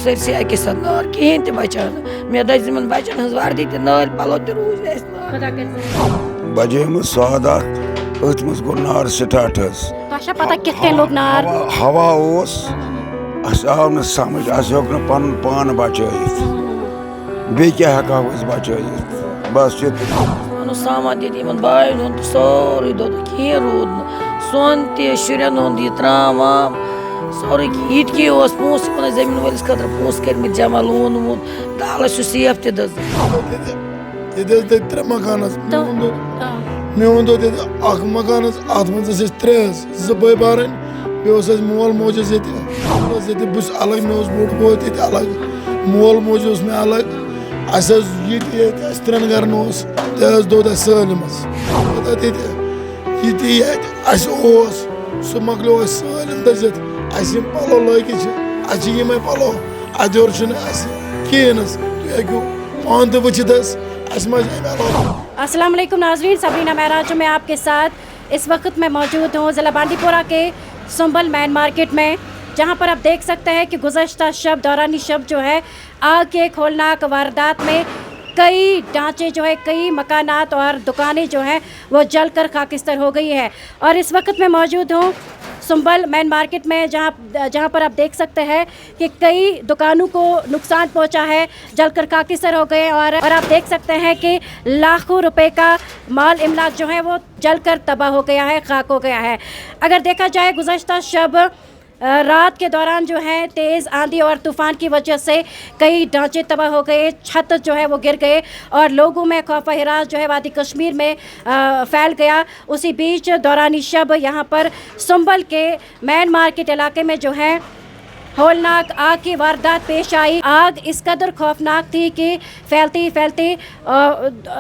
سرسٕے اَکے ساتہٕ نار کِہیٖنۍ تہِ بَچاو نہٕ مےٚ دٔج یِمن بَچن ہٕنٛز وردی تہِ نٲلۍ پَلو تہِ روٗزۍ اَسہِ نار بجے سواد اکھ أتھۍ منٛز گوٚو نار سٹارٹ حظ ہوا اوس اَسہِ آو نہٕ سمجھ اَسہِ ہیوٚک نہٕ پَنُن پان بچٲیِتھ بیٚیہِ کیٛاہ ہٮ۪کہٕ ہاو أسۍ بچٲیِتھ بس پَنُن سامان دِتھ یِمن باین ہُنٛد تہِ سورُے دوٚد کِہیٖنۍ روٗد نہٕ سۄن تہِ شُرٮ۪ن ہُنٛد یہِ ترام وام سورُے کینٛہہ یہِ تہِ کیٛاہ اوس پونٛسہٕ یِمن ٲسۍ زٔمیٖن وٲلِس خٲطرٕ پونٛسہٕ کٔرمٕتۍ جمع لون وون دال ٲسۍ سُہ سیف تہِ دٔز ییٚتہِ ٲسۍ تَتہِ 3 مکان حظ میون دۄد ییٚتہِ اکھ مکان حظ اَتھ منٛز ٲسۍ أسۍ 3 حظ 2 بٲے بارٕنۍ بیٚیہِ اوس اَسہِ مول موج حظ ییٚتہِ ییٚتہِ بہٕ چھُس الگ مےٚ اوس بوٚڑ بوے تہِ ییٚتہِ الگ مول موج اوس مےٚ الگ اَسہِ حظ یہِ تہِ ییٚتہِ اَسہِ 3 گرن اوس تہِ حظ دوٚد اَسہِ سٲلِم حظ تَتہِ ییٚتہِ یہِ تہِ ییٚتہِ اَسہِ اوس سُہ مۄکلیو اَسہِ سٲلِم دٔزِتھ اَسہِ یِم پَلو لٲگِتھ چھِ اَسہِ چھِ یِمے پَلو اَتہِ یورٕ چھُنہٕ اَسہِ کِہیٖنۍ حظ تُہۍ ہیٚکِو پانہٕ تہِ وٕچھِتھ حظ अस्सलाम वालेकुम नाज़रीन, सबरीना महराज हूँ मैं आपके साथ. इस वक्त मैं मौजूद हूँ ज़िला बांडीपोरा के सुंबल मैन मार्केट में, जहाँ पर आप देख सकते हैं कि गुज़श्ता शब दौरानी शब जो है आग के खोलनाक वारदात में कई ढांचे जो है कई मकानात और दुकानें जो हैं वो जल कर खाकिस्तर हो गई है. और इस वक्त मैं मौजूद हूँ सुंबल मैन मार्केट में, जहाँ पर आप देख सकते हैं कि कई दुकानों को नुकसान पहुंचा है, जलकर खाकिस्तर हो गए. और आप देख सकते हैं कि लाखों रुपए का माल इमलाक जो है वो जलकर तबाह हो गया है, खाक हो गया है. अगर देखा जाए गुज़श्ता शब रात के दौरान जो है तेज़ आंधी और तूफ़ान की वजह से कई ढांचे तबाह हो गए, छत जो है वो गिर गए और लोगों में खौफ हिरास जो है वादी कश्मीर में फैल गया. उसी बीच दौरानी शब यहाँ पर सुंबल के मैन मार्केट इलाके में जो है होलनाक आग की वारदात पेश आई. आग इस कदर खौफनाक थी कि फैलती फैलती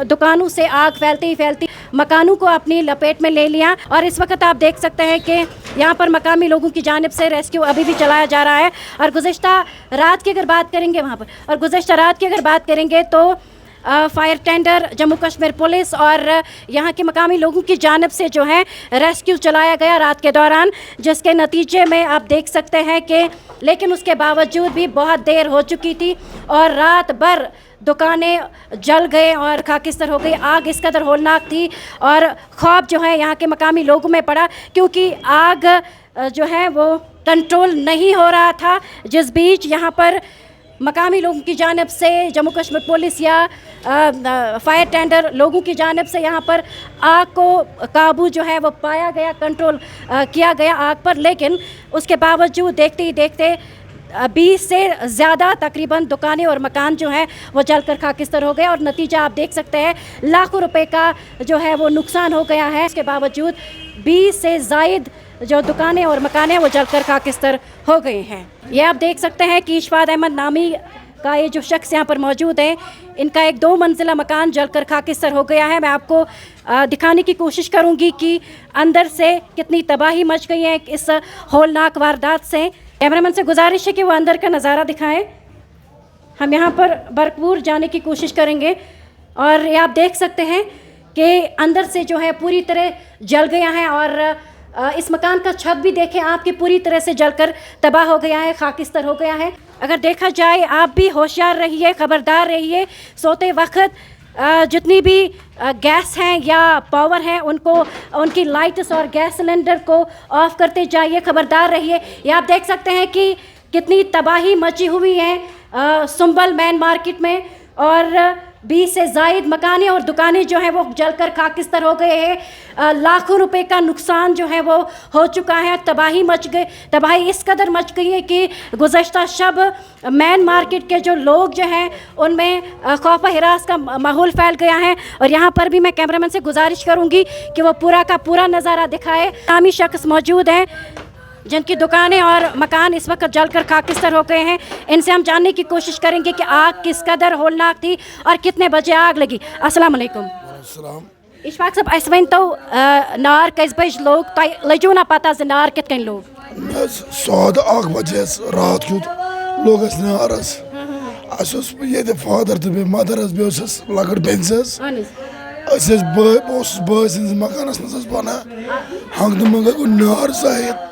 दुकानों से आग फैलती फैलती मकानों को अपनी लपेट में ले लिया. और इस वक्त आप देख सकते हैं कि यहाँ पर मकामी लोगों की जानिब से रेस्क्यू अभी भी चलाया जा रहा है. और गुज़श्ता रात की अगर बात करेंगे वहाँ पर और गुज़श्ता रात की अगर बात करेंगे तो fire tender Jammu Kashmir police और यहाँ के मकामी लोगों की जानिब से जो है रेस्क्यू चलाया गया रात के दौरान, जिसके नतीजे में आप देख सकते हैं कि लेकिन उसके बावजूद भी बहुत देर हो चुकी थी और रात भर दुकानें जल गए और खाकिस्तर हो गई. आग इस कदर होलनाक थी और खौफ जो है यहाँ के मकामी लोगों में पड़ा, क्योंकि आग जो है वो कंट्रोल नहीं हो रहा था. जिस बीच यहाँ पर मकामी लोगों की जानिब से जम्मू कश्मीर पुलिस या फायर टेंडर लोगों की जानिब से यहाँ पर आग को काबू जो है वो पाया गया, कंट्रोल किया गया आग पर. लेकिन उसके बावजूद देखते ही देखते 20 से ज़्यादा तकरीबन दुकानें और मकान जो हैं वो जलकर खाकिस्तर हो गए. और नतीजा आप देख सकते हैं लाखों रुपए का जो है वो नुकसान हो गया है. इसके बावजूद 20 से ज़ायद जो दुकानें और मकान हैं वो जलकर खाकिस्तर हो गए हैं. ये आप देख सकते हैं कि इशफाद अहमद नामी का ये जो शख्स यहाँ पर मौजूद है, इनका एक 2 मंजिला मकान जलकर खाकिस्तर हो गया है. मैं आपको दिखाने की कोशिश करूँगी कि अंदर से कितनी तबाही मच गई है इस होलनाक वारदात से. कैमरामैन से गुजारिश है कि वो अंदर का नज़ारा दिखाएं. हम यहाँ पर भरपूर जाने की कोशिश करेंगे. और ये आप देख सकते हैं कि अंदर से जो है पूरी तरह जल गया है और इस मकान का छत भी देखें आपकी पूरी तरह से जलकर तबाह हो गया है, खाकिस्तर हो गया है. अगर देखा जाए आप भी होशियार रहिए, खबरदार रहिए. सोते वक्त जितनी भी गैस हैं या पावर हैं उनको उनकी लाइट्स और गैस सिलेंडर को ऑफ करते जाइए, खबरदार रहिए. ये आप देख सकते हैं कि कितनी तबाही मची हुई है सुंबल मैन मार्केट में और 20 से ज़ायद मकानें और दुकानें जो हैं वो जलकर खाकिस्तर हो गए हैं. लाखों रुपए का नुकसान जो है वो हो चुका है. तबाही मच गई, तबाही इस कदर मच गई है कि गुज़श्ता शब मैन मार्केट के जो लोग जो हैं उनमें खौफ हिरास का माहौल फैल गया है. और यहाँ पर भी मैं कैमरामैन से गुजारिश करूँगी कि वो पूरा का पूरा नज़ारा दिखाए. नामी शख्स मौजूद हैं जिनकी दुकानें और मकान इस वक्त जलकर खाकिस्तर हो गए हैं. इनसे हम जानने की कोशिश करेंगे कि आग किस कदर होलनाक थी और कितने बजे आग लगी. अस्सलाम वालेकुम. इशफाक साहब, अस वन तो नार कस बज लोग तह लजो ना पता ज नार कित कन लोग? सौद 8 बजे रात कुत लोग नार ये फादर तो बे मदर बे लकड़ बेंस बस मकान मज बना हंग मंग गो नार सहित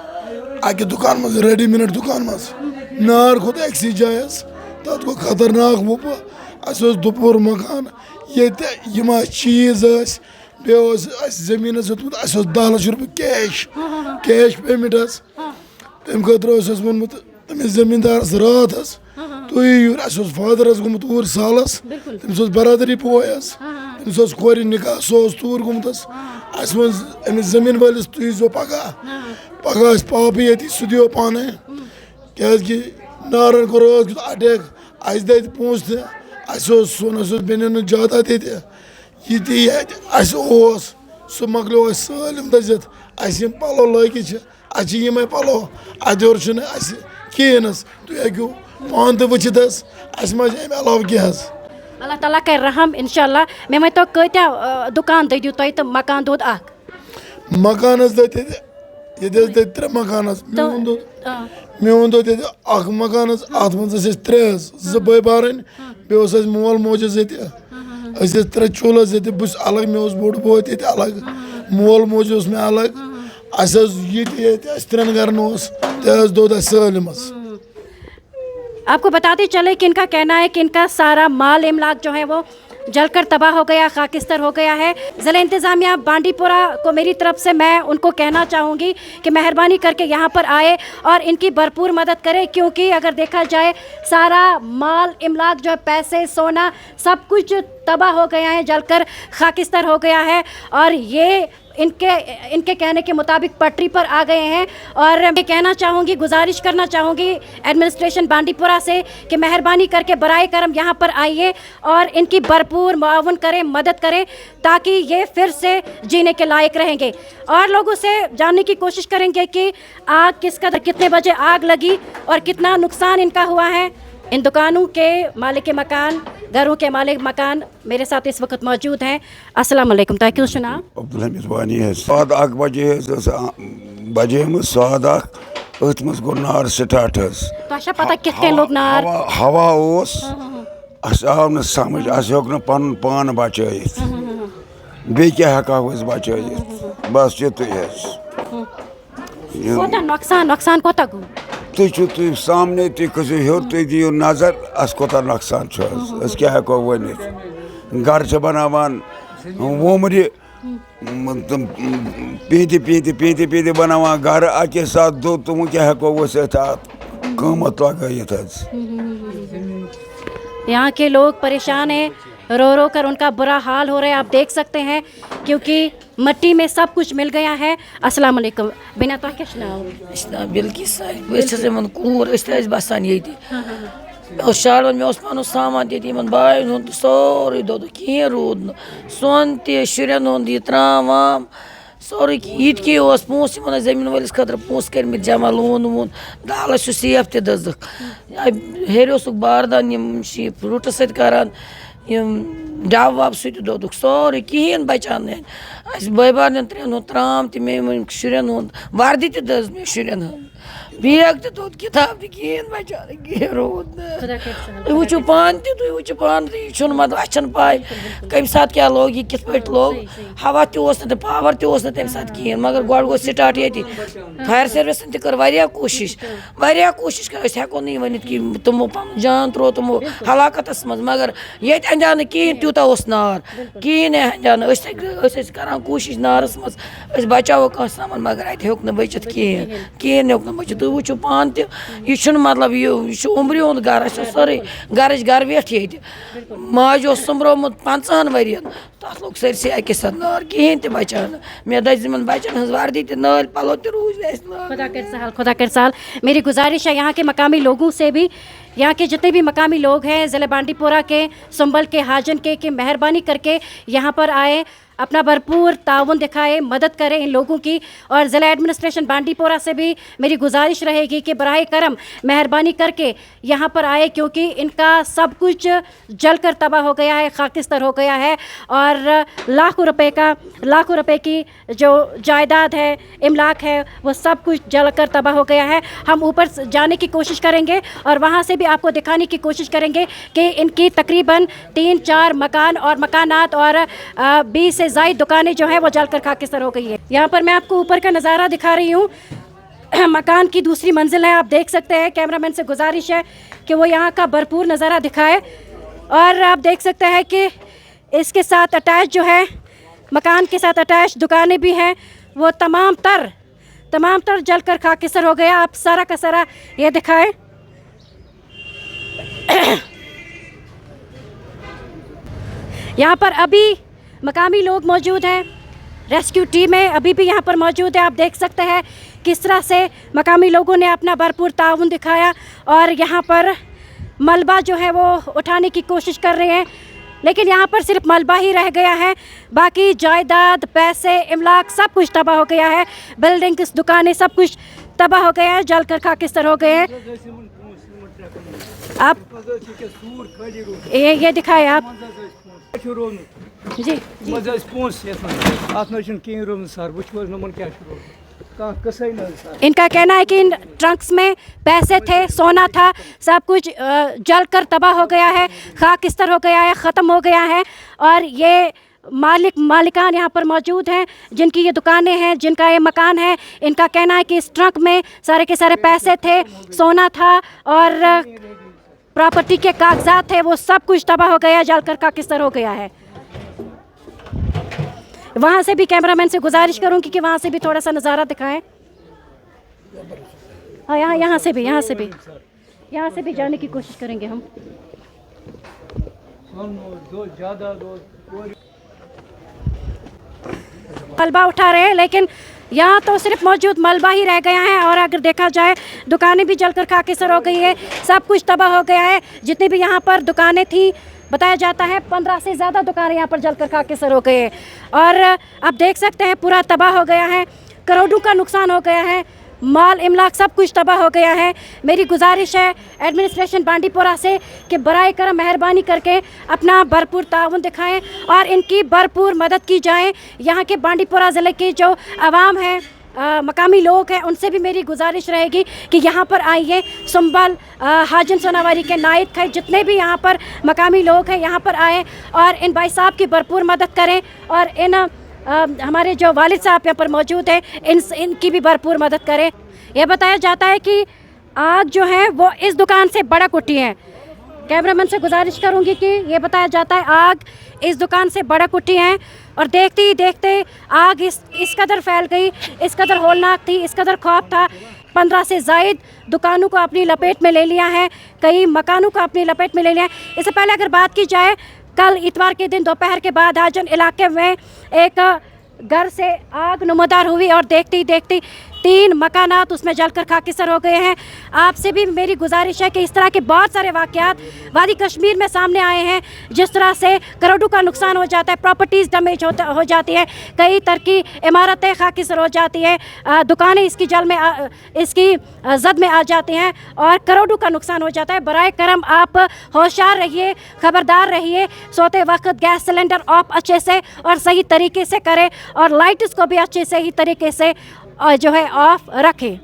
अके दुकान मज रेडी मिनट दुकान मज نار کھوت أکسٕے جایہِ حظ تَتھ گوٚو خطرناک وُپہٕ اَسہِ اوس دُپُہُر مکان ییٚتہِ یِم اَسہِ چیٖز ٲسۍ بیٚیہِ اوس اَسہِ زٔمیٖنَس ہیوٚتمُت اَسہِ اوس 10 لَچھ رۄپیہِ کیش پیمٮ۪نٛٹ حظ تَمہِ خٲطرٕ اوس اَسہِ ووٚنمُت تٔمِس زٔمیٖندارَس راتھ حظ تُہۍ یِیِو یور اَسہِ اوس فادر حظ گوٚمُت اوٗرۍ سالَس تٔمِس اوس برادٔری بوے حظ تٔمِس اوس کورِ نِکاح سُہ اوس توٗرۍ گوٚمُت حظ اَسہِ ووٚن أمِس زٔمیٖن وٲلِس تُہۍ ییٖزیو پگاہ آسہِ پاپہٕ ییٚتی سُہ دِیو پانَے کیٛازِکہِ نارَن کوٚر راتھ کیُتھ اَٹیک اَسہِ دَدِ پونٛسہٕ تہِ اَسہِ اوس سۄنَس اوس بیٚنٮ۪ن ہُنٛد جاداد ییٚتہِ یہِ تہِ ییٚتہِ اَسہِ اوس سُہ مۄکلیو اَسہِ سٲلِم دٔزِتھ اَسہِ یِم پَلو لٲگِتھ چھِ اَسہِ چھِ یِمَے پَلو اَتھ یورٕ چھُنہٕ اَسہِ کِہیٖنۍ حظ تُہۍ ہیٚکِو پانہٕ تہِ وٕچھِتھ حظ اَسہِ ما چھِ اَمہِ علاوٕ کینٛہہ حظ اللہ تعالیٰ کَرِ رحم اِنشاءاللہ مےٚ ؤنۍتو کۭتیاہ دُکان دٔدِو تۄہہِ تہٕ مکان دوٚد اَکھ مکان حظ دٔدۍ ییٚتہِ حظ دٔدۍ 3 مکان حظ میون دۄد ییٚتہِ اَکھ مکان حظ اَتھ منٛز ٲسۍ أسۍ 3 حظ 2 بٲے بارٕنۍ بیٚیہِ اوس اَسہِ مول موج حظ ییٚتہِ أسۍ ٲسۍ 3 چوٗلہٕ حظ ییٚتہِ بہٕ چھُس الگ مےٚ اوس بوٚڑ بوے تہِ ییٚتہِ الگ مول موج اوس مےٚ الگ اَسہِ حظ یہِ تہِ ییٚتہِ اَسہِ 3 گَرَن اوس تہِ حظ دوٚد اَسہِ سٲلِم حظ آپ کو بتاتے چلے کہ ان کا کہنا ہے کہ ان کا سارا مال املاک جو ہے وہ جل کر تباہ ہو گیا خاکستر ہو گیا ہے ضلع انتظامیہ بانڈی پورہ کو میری طرف سے میں ان کو کہنا چاہوں گی کہ مہربانی کر کے یہاں پر آئے اور ان کی بھرپور مدد کرے کیونکہ اگر دیکھا جائے سارا مال املاک جو ہے پیسے سونا سب کچھ تباہ ہو گیا ہے جل کر خاکستر ہو گیا ہے اور یہ ان کے کہنے کے مطابق پٹری پر آ گئے ہیں اور میں کہنا چاہوں گی گزارش کرنا چاہوں گی ایڈمنسٹریشن بانڈی پورہ سے کہ مہربانی کر کے برائے کرم یہاں پر آئیے اور ان کی بھرپور معاون کریں مدد کریں تاکہ یہ پھر سے جینے کے لائق رہیں گے اور لوگوں سے جاننے کی کوشش کریں گے کہ آگ کس قدر کتنے بجے آگ لگی اور کتنا نقصان ان کا ہوا ہے ان دکانوں کے مالک مکان گھروں کے مالک مکان میرے ساتھ اس وقت موجود ہیں السلام علیکم تۄہہِ کیٛاہ چھُو ناو عبدالحمید وانی حظ سواد 1 بجے حظ ٲس بجیمٕژ سواد 1 أتھۍ منٛز گوٚو نار سِٹاٹ حظ تۄہہِ چھا پتہ کِتھ کٔنۍ لوٚگ نار ہوا اوس اَسہِ آو نہٕ سمجھ اَسہِ ہیوٚک نہٕ پَنُن پان بچٲیِتھ بیٚیہِ کیٛاہ ہٮ۪کہو أسۍ بچٲیِتھ بس یُتُے حظ کوتاہ نۄقصان کوتاہ گوٚو تُہۍ چھُو تُہۍ سامنے تُہۍ کھٔسِو ہیوٚر تُہۍ دِیِو نظر اَسہِ کوتاہ نۄقصان چھُ حظ أسۍ کیٛاہ ہٮ۪کو ؤنِتھ گرٕ چھِ بناوان وُمرِ تِم پیٖنتہِ بناوان گرٕ اَکے ساتہٕ دوٚد تہٕ وۄنۍ کیٛاہ ہٮ۪کو أسۍ اَتھ قۭمَتھ لگٲیِتھ حظ یہاں کے لوگ پریشان ہیں رو رو کر ان کا برا حال ہو رہا ہے آپ دیکھ سکتے ہیں کیونکہ مٹی میں سب کچھ مل گیا ہے السلام علیکم بینا تۄہہِ کیٛاہ چھُ ناو مےٚ چھُ ناو بِلکیٖس صاحب بہٕ چھَس یِمن کوٗر أسۍ تہِ ٲسۍ بسان ییٚتہِ مےٚ اوس شالون مےٚ اوس پنُن سامان تہِ ییٚتہِ یِمن بایَن ہُنٛد تہِ سورُے دوٚدُکھ کِہیٖنۍ روٗد نہٕ سۄن تہِ شُرٮ۪ن ہُنٛد یہِ ترام وام سورُے کینٛہہ یہِ تہِ کینٛہہ اوس پونٛسہٕ یِمن ٲسۍ زٔمیٖن وٲلِس خٲطرٕ پونٛسہٕ کٔرمٕتۍ جمع لون وون دال ٲسۍ سُہ سیف تہِ دٔزٕکھ ہیٚرِ اوسُکھ باردان یِم چھِ فروٗٹس سۭتۍ کران یِم ڈَب وَب سُہ تہِ دوٚدُکھ سورُے کِہیٖنۍ بَچان نہٕ اَسہِ بٲے بارنٮ۪ن 3 ہُنٛد ترام تہِ مےٚ شُرٮ۪ن ہُنٛد وردی تہِ دٔز مےٚ شُرٮ۪ن ہٕنٛز بیگ تہِ دوٚد کِتاب تہِ کِہیٖنۍ بَچان نہٕ کِہیٖنۍ روٗد نہٕ تُہۍ وٕچھِو پانہٕ تہِ یہِ چھُنہٕ مطلب اَسہِ چھَنہٕ پاے کَمہِ ساتہٕ کیٛاہ لوگ یہِ کِتھ پٲٹھۍ لوگ ہوا تہِ اوس نہٕ تہٕ پاور تہِ اوس نہٕ تَمہِ ساتہٕ کِہیٖنۍ مگر گۄڈٕ گوٚو سِٹاٹ ییٚتہِ فایر سٔروِسَن تہِ کٔر واریاہ کوٗشِش کٔر أسۍ ہٮ۪کو نہٕ یہِ ؤنِتھ کہِ تِمو پَنُن جان ترٛوو تِمو ہلاکتَس منٛز مگر ییٚتہِ اَندیٛاو نہٕ کِہیٖنۍ تیوٗتاہ اوس نار کِہیٖنۍ اَندیٛاو نہٕ أسۍ ٲسۍ کَران کوٗشِش نارَس منٛز أسۍ بَچاوو کٲنٛسہِ تامَتھ مگر اَتہِ ہیوٚک نہٕ بٔچِتھ کِہیٖنۍ ہیوٚک نہٕ بٔچِتھ تُہۍ وٕچھِو پانہٕ تہِ یہِ چھُنہٕ مطلب یہِ چھُ عُمرِ ہُنٛد گرٕ اَسہِ اوس سٲرٕے گرٕچ گرٕ ویٹھ ییٚتہِ ماجہِ اوس سُمبرومُت 50 ؤرۍیَن تَتھ لوٚگ سٲرسٕے اَکے ساتہٕ نار کِہیٖنۍ تہِ بَچاو نہٕ مےٚ دٔزۍ یِمن بَچَن ہٕنٛز وردی تہِ نٲلۍ پَلو تہِ روٗدۍ اَسہِ خدا کر سال میری گزارش ہے یہاں کے مقامی لوگوں سے بھی یہاں کے جتنے بھی مقامی لوگ ہیں ضلع بانڈی پورہ کے سنبل کے حاجن کے کہ مہربانی کر کے یہاں پر آئے اپنا بھرپور تعاون دکھائے مدد کرے ان لوگوں کی اور ضلع ایڈمنسٹریشن بانڈی پورہ سے بھی میری گزارش رہے گی کہ براہ کرم مہربانی کر کے یہاں پر آئے کیونکہ ان کا سب کچھ جل کر تباہ ہو گیا ہے خاکستر ہو گیا ہے اور لاکھوں روپے کی جو جائیداد ہے املاک ہے وہ سب کچھ جل کر تباہ ہو گیا ہے ہم اوپر جانے کی کوشش کریں گے اور وہاں سے بھی آپ کو دکھانے کی کوشش کریں گے کہ ان کی تقریباً 3-4 مکان اور مکانات اور 20 سے زائد دکانیں جو ہیں وہ جل کر خاکستر ہو گئی ہے یہاں پر میں آپ کو اوپر کا نظارہ دکھا رہی ہوں मकान की दूसरी मंजिल है। आप देख सकते हैं, कैमरामैन से गुजारिश है कि वो यहाँ का भरपूर नज़ारा दिखाए। और आप देख सकते हैं कि इसके साथ अटैच जो है, मकान के साथ अटैच दुकानें भी हैं, वो तमाम तर जलकर खाकिसर हो गया। आप सारा का सारा ये दिखाएं। यहाँ पर अभी मकामी लोग मौजूद हैं, रेस्क्यू टीमें अभी भी यहाँ पर मौजूद है। आप देख सकते हैं किस तरह से मकामी लोगों ने अपना भरपूर ताउन दिखाया और यहाँ पर मलबा जो है वो उठाने की कोशिश कर रहे हैं, लेकिन यहाँ पर सिर्फ मलबा ही रह गया है। बाकी जायदाद, पैसे, इमलाक सब कुछ तबाह हो गया है। बिल्डिंग्स, दुकानें सब कुछ तबाह हो गया है, जलकर खाकिस्तर हो गए हैं। आप ये दिखाए आप जी, इनका कहना है कि इन ट्रंक्स में पैसे थे, सोना था, सब कुछ जलकर तबाह हो गया है, खाकिस्तर हो गया है, ख़त्म हो गया है। और ये मालिकान यहाँ पर मौजूद हैं, जिनकी ये दुकानें हैं, जिनका ये मकान है। इनका कहना है कि इस ट्रंक में सारे के सारे पैसे थे, सोना था और प्रॉपर्टी के कागजात थे, वो सब कुछ तबाह हो गया, जलकर खाकिस्तर हो गया है। वहाँ से भी कैमरामैन से गुजारिश करूँगी कि वहाँ से भी थोड़ा सा नज़ारा दिखाएं। हाँ, यहाँ से भी जाने की कोशिश करेंगे हम। मलबा उठा रहे हैं, लेकिन यहाँ तो सिर्फ मौजूद मलबा ही रह गया है। और अगर देखा जाए, दुकानें भी जलकर खाकिस्तर हो गई है, सब कुछ तबाह हो गया है। जितनी भी यहाँ पर दुकानें थी, बताया जाता है 15 से ज़्यादा दुकानें यहाँ पर जलकर खाकिस्तर हो गए हैं। और आप देख सकते हैं पूरा तबाह हो गया है, करोड़ों का नुकसान हो गया है, माल इमलाक सब कुछ तबाह हो गया है। मेरी गुजारिश है एडमिनिस्ट्रेशन बांडीपोरा से कि बराए करम मेहरबानी करके अपना भरपूर ताउन दिखाएं और इनकी भरपूर मदद की जाए। यहाँ के बांडीपोरा ज़िले की जो आवाम है, मकामी लोग हैं, उनसे भी मेरी गुजारिश रहेगी कि यहाँ पर आइए। संबल, हाजन सोनावारी के नायद खाई, जितने भी यहाँ पर मकामी लोग हैं, यहाँ पर आए और इन भाई साहब की भरपूर मदद करें। और इन हमारे जो वालिद साहब यहाँ पर मौजूद हैं, इनकी भी भरपूर मदद करें। यह बताया जाता है कि आग जो है वो इस दुकान से भड़क उठी है। कैमरामैन से गुजारिश करूंगी कि ये बताया जाता है आग इस दुकान से भड़क उठी है और देखते ही देखते आग इस कदर फैल गई, इस कदर होलनाक थी, इस कदर खौफ था। 15 से ज़ायद दुकानों को अपनी लपेट में ले लिया है, कई मकानों को अपनी लपेट में ले लिया है। इससे पहले अगर बात की जाए, कल इतवार के दिन दोपहर के बाद हाजन इलाके में एक घर से आग नुमदार हुई और देखते ही देखते 3 मकानात उसमें जलकर खाकिस्तर हो गए हैं। आपसे भी मेरी गुजारिश है कि इस तरह के बहुत सारे वाक़यात वादी कश्मीर में सामने आए हैं, जिस तरह से करोड़ों का नुकसान हो जाता है, प्रॉपर्टीज़ डैमेज हो जाती है, कई तरक्की इमारतें खाकिस्तर हो जाती है, दुकानें इसकी जद में आ जाती हैं और करोड़ों का नुकसान हो जाता है। बराए करम आप होशियार रहिए, ख़बरदार रहिए, सोते वक्त गैस सिलेंडर ऑफ अच्छे से और सही तरीके से करें और लाइट्स को भी अच्छे से ही तरीके से जो है ऑफ रखें।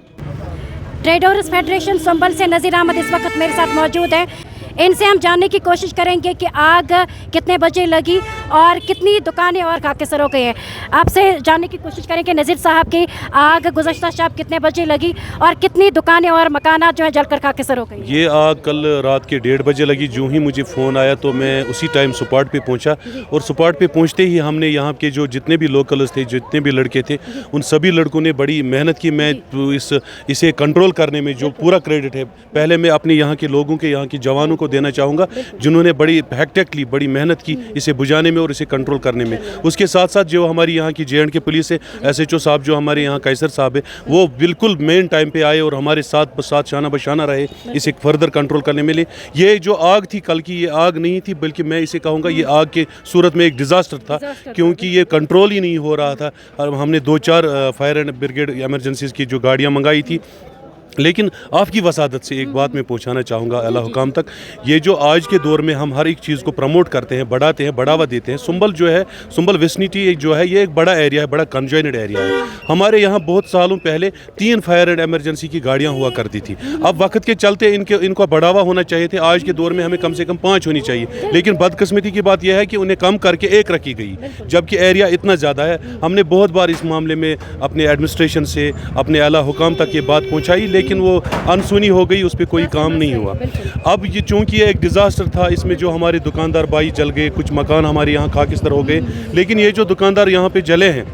ट्रेडर्स फेडरेशन संबल से नज़ीर अहमद इस वक्त मेरे साथ मौजूद है। इनसे हम जानने की कोशिश करेंगे कि आग कितने बजे लगी और कितनी दुकानें और खाकिस्तर हो गई हैं। आपसे जानने की कोशिश करेंगे नज़ीर साहब की आग गुज़श्ता शब कितने बजे लगी और कितनी दुकानें और मकानात जो है जलकर खाकिस्तर हो गई। ये आग कल रात के 1:30 बजे लगी। जो ही मुझे फ़ोन आया तो मैं उसी टाइम स्पॉट पे पहुंचा और स्पॉट पे पहुंचते ही हमने यहाँ के जो जितने भी लोकल्स थे, जितने भी लड़के थे, उन सभी लड़कों ने बड़ी मेहनत की। मैं इसे कंट्रोल करने में जो पूरा क्रेडिट है पहले मैं अपने यहाँ के लोगों के, यहाँ के जवानों को देना चाहूँगा, जिन्होंने बड़ी हैक्टिकली बड़ी मेहनत की इसे बुझाने में और इसे कंट्रोल करने में। उसके साथ साथ जो हमारी यहाँ की JNK पुलिस है, SHO साहब जो हमारे यहाँ कैसर साहब है, वो बिल्कुल मेन टाइम पे आए और हमारे साथ शाना बशाना रहे इसे फर्दर कंट्रोल करने में। ये जो आग थी कल की, ये आग नहीं थी, बल्कि मैं इसे कहूँगा ये आग के सूरत में एक डिज़ास्टर था, क्योंकि ये कंट्रोल ही नहीं हो रहा था। और हमने 2-4 फायर एंड ब्रिगेड इमरजेंसीज़ की जो गाड़ियाँ मंगाई थी, लेकिन आपकी वसादत से एक बात मैं पहुंचाना चाहूँगा आला हुकाम तक, ये जो आज के दौर में हम हर एक चीज़ को प्रमोट करते हैं, बढ़ाते हैं, बढ़ावा देते हैं, संभल जो है, संभल विसिनिटी जो है, ये एक बड़ा एरिया है, बड़ा कंजॉइनेड एरिया है। हमारे यहाँ बहुत सालों पहले 3 फायर एंड एमरजेंसी की गाड़ियाँ हुआ करती थी। अब वक्त के चलते इनको बढ़ावा होना चाहिए थे। आज के दौर में हमें कम से कम 5 होनी चाहिए, लेकिन बदकिस्मती की बात यह है कि उन्हें कम करके 1 रखी गई, जबकि एरिया इतना ज़्यादा है। हमने बहुत बार इस मामले में अपने एडमिनिस्ट्रेशन से, अपने आला हुकाम तक ये बात पहुँचाई, लेकिन वो सुनी हो गई, उस पर कोई काम नहीं हुआ। अब ये चूंकि एक डिज़ास्टर था, इसमें जो हमारे दुकानदार भाई जल गए, कुछ मकान हमारे यहाँ खाकिस्तर हो गए, लेकिन ये जो दुकानदार यहाँ पे जले हैं,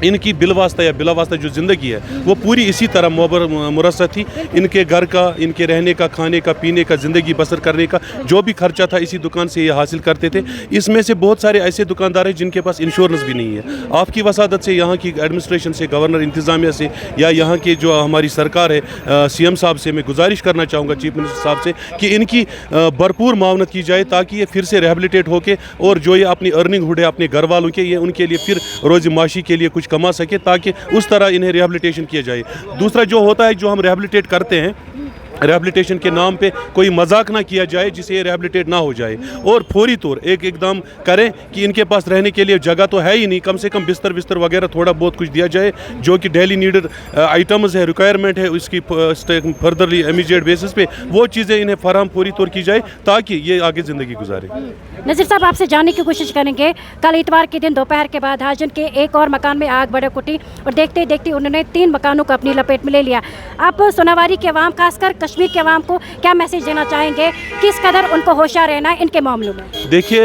इनकी बिलवास्ता या बिलावास्ता जो ज़िंदगी है वो पूरी इसी तरह मुरस्सर थी। इनके घर का, इनके रहने का, खाने का, पीने का, ज़िंदगी बसर करने का जो भी खर्चा था इसी दुकान से ये हासिल करते थे। इसमें से बहुत सारे ऐसे दुकानदार हैं जिनके पास इंश्योरेंस भी नहीं है। आपकी वसादत से, यहाँ की एडमिनिस्ट्रेशन से, गवर्नर इंतज़ामिया से, या यहाँ के जो हमारी सरकार है, CM साहब से मैं गुजारिश करना चाहूँगा, चीफ मिनिस्टर साहब से, कि इनकी भरपूर मावनत की जाए ताकि ये फिर से रिहेबिलिटेट होके और जो ये अपनी अर्निंग हुड है अपने घर वालों के, ये उनके लिए फिर रोज़ माशी के लिए कुछ कमा सके, ताकि उस तरह इन्हें रिहेबिलिटेशन किया जाए। दूसरा जो होता है, जो हम रिहेबिलिटेट करते हैं, रिहेबिलिटेशन के नाम पे कोई मजाक ना किया जाए जिससे ये रिहेबिलिटेट ना हो जाए, और फौरी तौर एक एकदम करें कि इनके पास रहने के लिए जगह तो है ही नहीं, कम से कम बिस्तर वगैरह थोड़ा बहुत कुछ दिया जाए, जो कि डेली नीडेड आइटम्स है, रिक्वायरमेंट है, उसकी फर्दरली इमीडिएट बेसिस पे वो चीज़ें इन्हें फराहम फौरी तौर की जाए ताकि ये आगे ज़िंदगी गुजारे। नज़ीर साहब, आपसे जानने की कोशिश करेंगे, कल इतवार के दिन दोपहर के बाद हाजन के एक और मकान में आग बढ़ उठी और देखते ही देखते उन्होंने 3 मकानों को अपनी लपेट में ले लिया। आप सोनावारी के अवाम, खासकर कश्मीर के अवाम को क्या मैसेज देना चाहेंगे, किस कदर उनको होशियार रहना है इनके मामलों में? देखिए,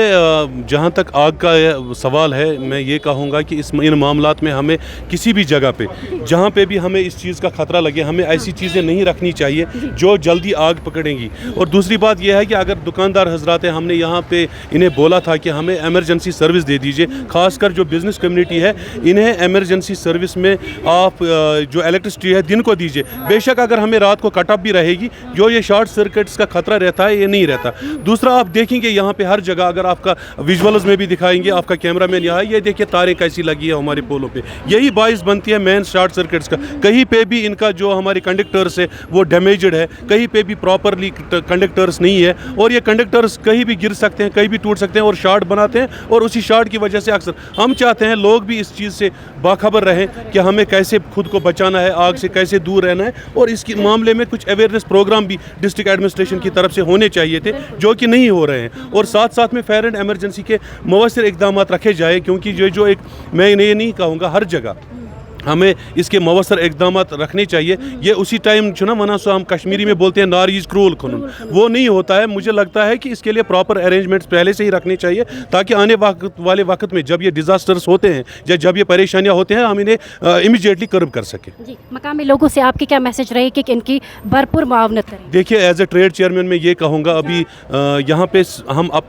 जहाँ तक आग का सवाल है, मैं ये कहूँगा कि इन मामलात में हमें किसी भी जगह पे, जहाँ पे भी हमें इस चीज़ का ख़तरा लगे, हमें ऐसी चीज़ें नहीं रखनी चाहिए जो जल्दी आग पकड़ेंगी। और दूसरी बात यह है कि अगर दुकानदार हजरात हैं, हमने यहाँ पे इन्हें बोला था कि हमें एमरजेंसी सर्विस दे दीजिए, खासकर जो बिज़नेस कम्युनिटी है, इन्हें एमरजेंसी सर्विस में आप जो इलेक्ट्रिसिटी है दिन को दीजिए। बेशक अगर हमें रात को कट ऑफ भी रहेगी, जो ये शॉर्ट सर्किट्स का खतरा रहता है ये नहीं रहता। दूसरा, आप देखेंगे यहाँ पे हर जगह, अगर आपका विजुअल्स में भी दिखाएंगे आपका कैमरामैन यहाँ, ये देखिए तारें कैसी लगी है हमारे पोलों पे, यही बाइस बनती है मेन शॉर्ट सर्किट्स का। कहीं पे भी इनका जो हमारे कंडक्टर्स है वो डैमेज्ड है, कहीं पे भी प्रॉपरली कंडक्टर्स नहीं है, और ये कंडक्टर्स कहीं भी गिर सकते हैं, कहीं भी टूट सकते हैं और शॉर्ट बनाते हैं, और उसी शॉर्ट की वजह से अक्सर हम चाहते हैं लोग भी इस चीज़ से बाखबर रहें कि हमें कैसे खुद को बचाना है, आग से कैसे दूर रहना है, और इसके मामले में कुछ अवेयरनेस प्रोग्राम भी डिस्ट्रिक्ट एडमिनिस्ट्रेशन की तरफ से होने चाहिए थे जो कि नहीं हो रहे हैं। और साथ साथ में फायर एंड एमरजेंसी के मौसर इक़दाम रखे जाए, क्योंकि जो एक, मैं ये नहीं कहूँगा हर जगह हमें इसके मौसर इक़दाम रखने चाहिए। ये उसी टाइम जो ना मना सो हम कश्मीरी में बोलते हैं नार इज़ क्रूल कानून, वो नहीं होता है। मुझे लगता है कि इसके लिए प्रॉपर अरेंजमेंट्स पहले से ही रखने चाहिए ताकि आने वाले वक्त में जब ये डिज़ास्टर्स होते हैं या जब ये परेशानियां होते हैं हम इन्हें इमीडिएटली कर्ब कर सकें। जी, मकामी लोगों से आपकी क्या मैसेज रहेगी कि इनकी भरपूर मुआवनत करें? देखिए, एज ए ट्रेड चेयरमैन मैं ये कहूँगा, अभी यहाँ पे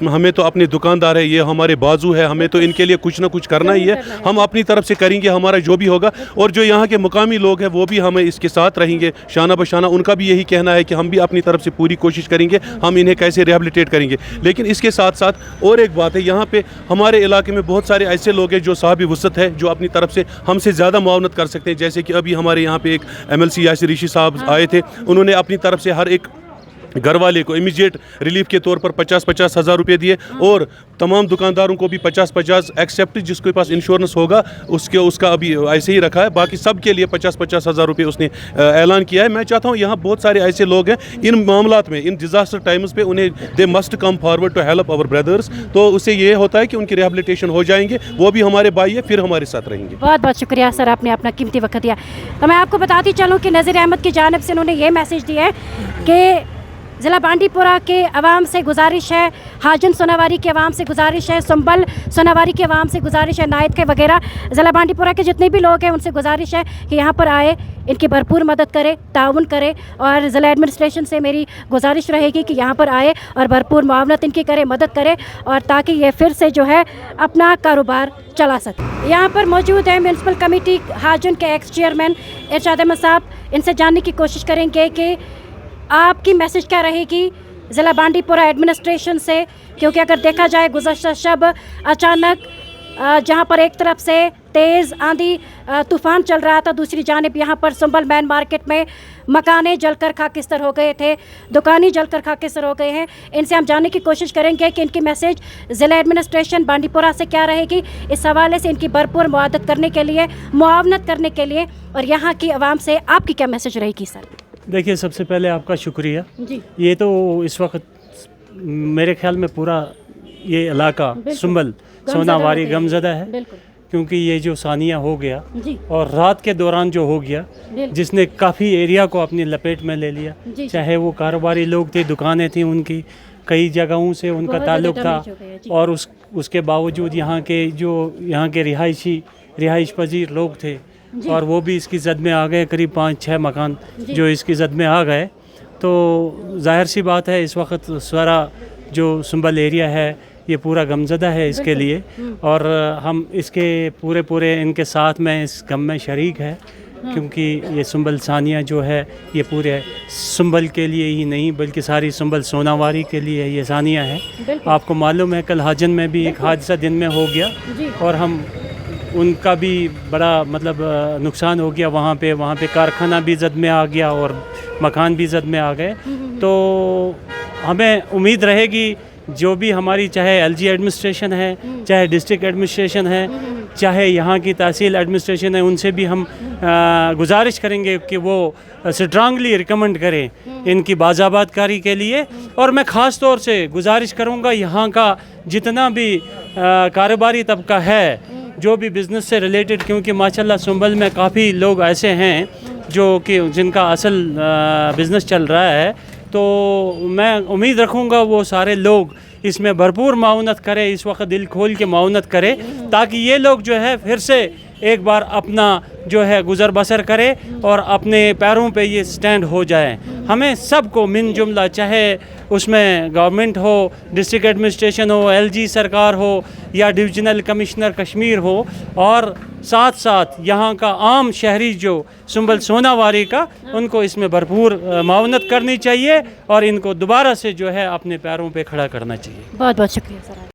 हमें तो अपने दुकानदार है, ये हमारे बाजू है, हमें तो इनके लिए कुछ ना कुछ करना ही है। हम अपनी तरफ से करेंगे हमारा जो भी होगा, और जो यहाँ के मुकामी लोग हैं वो भी हमें इसके साथ रहेंगे शाना बशाना। उनका भी यही कहना है कि हम भी अपनी तरफ से पूरी कोशिश करेंगे, हम इन्हें कैसे रिहेबिलिटेट करेंगे। लेकिन इसके साथ साथ और एक बात है, यहाँ पे हमारे इलाके में बहुत सारे ऐसे लोग हैं जो साहब वुसअत है, जो अपनी तरफ से हमसे ज़्यादा मुआवनत कर सकते हैं। जैसे कि अभी हमारे यहाँ पे एक MLC यासिर ऋषि साहब आए थे, उन्होंने अपनी तरफ से हर एक घर वाले को इमीडिएट रिलीफ के तौर पर 50-50 हज़ार रुपये दिए, और तमाम दुकानदारों को भी 50-50 एक्सेप्ट, जिसके पास इंश्योरेंस होगा उसका अभी ऐसे ही रखा है। बाकी सब के लिए 50-50 हज़ार रुपये उसने ऐलान किया है। मैं चाहता हूँ यहाँ बहुत सारे ऐसे लोग हैं इन मामलात में, इन डिज़ास्टर टाइम्स पे, उन्हें they must come forward to help our brothers. तो उससे ये होता है कि उनकी रिहेबिलिटेशन हो जाएंगे, वो भी हमारे भाई है, फिर हमारे साथ रहेंगे। बहुत बहुत शुक्रिया सर, आपने अपना कीमती वक्त दिया। तो मैं आपको बताती चलूँ कि नज़ीर अहमद की जानिब से उन्होंने ये मैसेज दिया है कि ज़िला बांडीपुरा के अवाम से गुजारिश है, हाजन सोनावारी के अवाम से गुजारिश है, संभल सोनावारी के अवाम से गुजारिश है, नायत के वगैरह ज़िला बांडीपुरा के जितने भी लोग हैं उनसे गुजारिश है कि यहाँ पर आए, इनकी भरपूर मदद करे, ताउन करे। और ज़िला एडमिनिस्ट्रेशन से मेरी गुजारिश रहेगी कि यहाँ पर आए और भरपूर मुआवनत इनकी करे, मदद करे, और ताकि ये फिर से जो है अपना कारोबार चला सके। यहाँ पर मौजूद है म्यूनसिपल कमेटी हाजन के एक्स चेयरमैन इरशाद अहमद साहब। इनसे जानने की कोशिश करेंगे कि आपकी मैसेज क्या रहेगी ज़िला बांडीपुरा एडमिनिस्ट्रेशन से, क्योंकि अगर देखा जाए गुज़श्ता शब अचानक जहां पर एक तरफ से तेज़ आंधी तूफ़ान चल रहा था। दूसरी जानिब यहाँ पर सुंबल मैन मार्केट में मकाने जलकर खाकिस्तर हो गए थे, दुकानें जलकर खाकिस्तर हो गए हैं। इनसे हम जानने की कोशिश करेंगे कि इनकी मैसेज ज़िला एडमिनिस्ट्रेशन बांडीपोरा से क्या रहेगी, इस हवाले से इनकी भरपूर मुआवनत करने के लिए और यहाँ की आवाम से आपकी क्या मैसेज रहेगी सर? देखिए, सबसे पहले आपका शुक्रिया जी। ये तो इस वक्त मेरे ख्याल में पूरा ये इलाका सुंबल सोनावारी गमज़दा है, बिल्कुल, क्योंकि ये जो सानिया हो गया जी और रात के दौरान जो हो गया, जिसने काफ़ी एरिया को अपनी लपेट में ले लिया। जी। चाहे वो कारोबारी लोग थे, दुकानें थी उनकी, कई जगहों से उनका बहुत ताल्लुक़ ज़्यादा था, डैमेज हो गया, जी। और उसके बावजूद यहाँ के रिहाइश पजीर लोग थे और वो भी इसकी जद में आ गए। करीब 5-6 मकान जो इसकी जद में आ गए। तो ज़ाहिर सी बात है इस वक्त सारा जो सुंबल एरिया है ये पूरा गमज़दा है इसके लिए, और हम इसके पूरे इनके साथ में इस गम में शरीक है, क्योंकि ये सुंबल सानिया जो है ये पूरे सुंबल के लिए ही नहीं बल्कि सारी सुंबल सोनावारी के लिए ये सानिया है। आपको मालूम है कल हाजन में भी एक हादसा दिन में हो गया और हम उनका भी बड़ा मतलब नुकसान हो गया। वहाँ पे कारखाना भी जद में आ गया और मकान भी जद में आ गए। तो हमें उम्मीद रहेगी जो भी हमारी चाहे एलजी एडमिनिस्ट्रेशन है, चाहे डिस्ट्रिक्ट एडमिनिस्ट्रेशन है, चाहे यहाँ की तहसील एडमिनिस्ट्रेशन है, उनसे भी हम गुजारिश करेंगे कि वो स्ट्रांगली रिकमेंड करें इनकी बाज़ाबातकारी के लिए। और मैं ख़ास तौर से गुजारिश करूँगा यहाँ का जितना भी कारोबारी तबका है, जो भी बिज़नेस से रिलेटेड, क्योंकि माशाल्लाह सुंबल में काफ़ी लोग ऐसे हैं जो कि जिनका असल बिज़नेस चल रहा है, तो मैं उम्मीद रखूँगा वो सारे लोग इसमें भरपूर माउनत करें, इस वक्त दिल खोल के माउनत करें, ताकि ये लोग जो है फिर से एक बार अपना जो है गुज़र बसर करें और अपने पैरों पे ये स्टैंड हो जाए। हमें सबको मिन जुमला, चाहे उसमें गवर्नमेंट हो, डिस्ट्रिक्ट एडमिनिस्ट्रेशन हो, एलजी सरकार हो या डिविजनल कमिश्नर कश्मीर हो, और साथ साथ यहाँ का आम शहरी जो सुंबल सोनावारी का, उनको इसमें भरपूर मावनत करनी चाहिए और इनको दोबारा से जो है अपने पैरों पे खड़ा करना चाहिए। बहुत बहुत शुक्रिया सर।